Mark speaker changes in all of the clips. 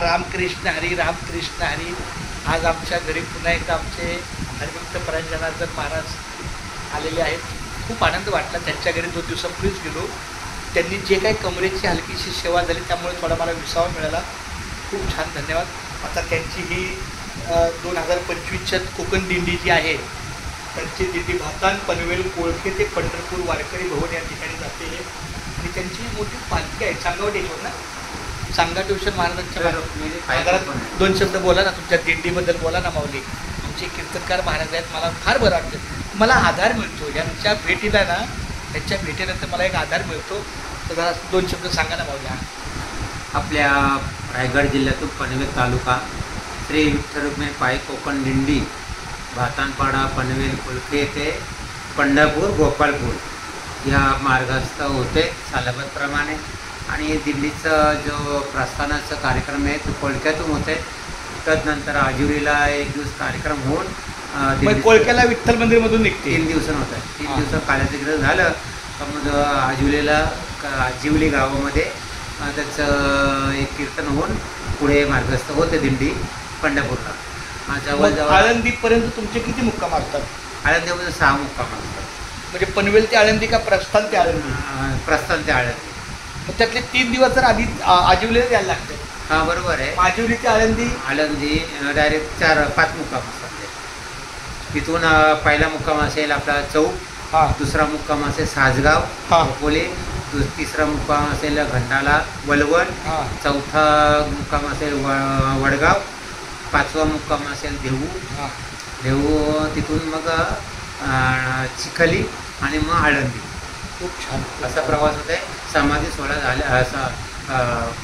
Speaker 1: रामकृष्ण हरी रामकृष्ण हरी. आज आमच्या घरी पुन्हा एकदा आमचे हरिभक्त परायण जनार्दन महाराज आलेले आहेत. खूप आनंद वाटला. त्यांच्या घरी 2 दिवसापूर्वीच गेलो. त्यांनी जे काही कमरेची हलकीशी सेवा झाली त्यामुळे थोडा मला विसावा मिळाला. खूप छान, धन्यवाद. आता त्यांची ही 2025च्या कोकण दिंडी जी आहे त्यांची दिंडी भातान पनवेल कोळखे ते पंढरपूर वारकरी भवन या ठिकाणी जाते आणि त्यांची मोठी पालखी आहे. सांगावटेश्वर ना, सांगावटेश्वर महाराजांच्या आगारात 2 शब्द बोला ना, तुमच्या दिंडीबद्दल बोला ना माऊली. आमचे कीर्तनकार महाराज आहेत. मला फार बरं वाटतं, मला आधार मिळतो यांच्या भेटीला ना. त्यांच्या भेटीनंतर मला एक आधार मिळतो. तर जरा 2 शब्द सांगा ना माऊली.
Speaker 2: आपल्या रायगड जिल्ह्यातून पनवेल तालुका श्री विठ्ठल रुक्मिणी पायी कोकण दिंडी भातानपाडा पनवेल कोळखे ते पंढरपूर गोपाळपूर या मार्गस्थ होते सालाबतप्रमाणे. आणि दिल्लीचा जो प्रस्थानाचा कार्यक्रम आहे तो कोळक्यातून होते. तदनंतर आजुरीला 1 दिवस कार्यक्रम होऊन
Speaker 1: कोळक्याला विठ्ठल मंदिरमधून निघते.
Speaker 2: 3 दिवसानं होतं. 3 दिवस कालातिक्रम झालं तर मग आजुलीला आजिवली गावामध्ये त्याचं एक कीर्तन होऊन पुढे मार्गस्थ होते दिंडी पंढरपूरला. जवळजवळ
Speaker 1: आळंदीपर्यंत तुमचे किती मुक्काम असतात?
Speaker 2: आळंदीमध्ये 6 मुक्काम असतात.
Speaker 1: म्हणजे पनवेल ते आळंदी का प्रस्थान ते आळंदी?
Speaker 2: प्रस्थान ते आळंदी.
Speaker 1: मग त्यातले 3 दिवस जर आधी आजिवलीला यायला लागते.
Speaker 2: हां, बरोबर आहे.
Speaker 1: आजिवली ते
Speaker 2: आळंदी डायरेक्ट 4-5 मुक्काम असतात. तिथून पहिला मुक्काम असेल आपला चौक, दुसरा मुक्काम असेल सासगाव अकोले, तिसरा मुक्काम असेल घंटाला वलवण, चौथा मुक्काम असेल वडगाव, 5वा मुक्काम असेल देहू, तिथून मग चिखली आणि मग आळंदी.
Speaker 1: खूप छान
Speaker 2: असा प्रवास होता. समाधी सोहळा झाला असा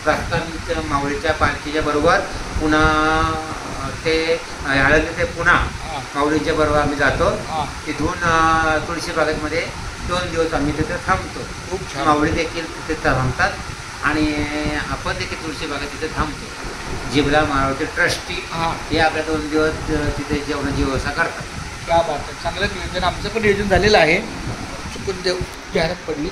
Speaker 2: प्रस्थान माऊलीच्या पालखीच्या बरोबर पुन्हा ते आळंदी ते पुन्हा माऊलीच्या बरोबर आम्ही जातो. तिथून तुळशीबागेमध्ये 2 दिवस आम्ही तिथे थांबतो.
Speaker 1: खूप छान.
Speaker 2: माऊली देखील तिथे थांबतात आणि आपण देखील तुळशीबागेत तिथे थांबतो. जिबला मारुती ट्रस्टी हे आपल्या 2 दिवस तिथे जेवणाची व्यवस्था करतात.
Speaker 1: क्या बात आहे. चांगलं नियोजन. आमचं पण नियोजन झालेलं आहे. चुकून देव जाहिरात पडली.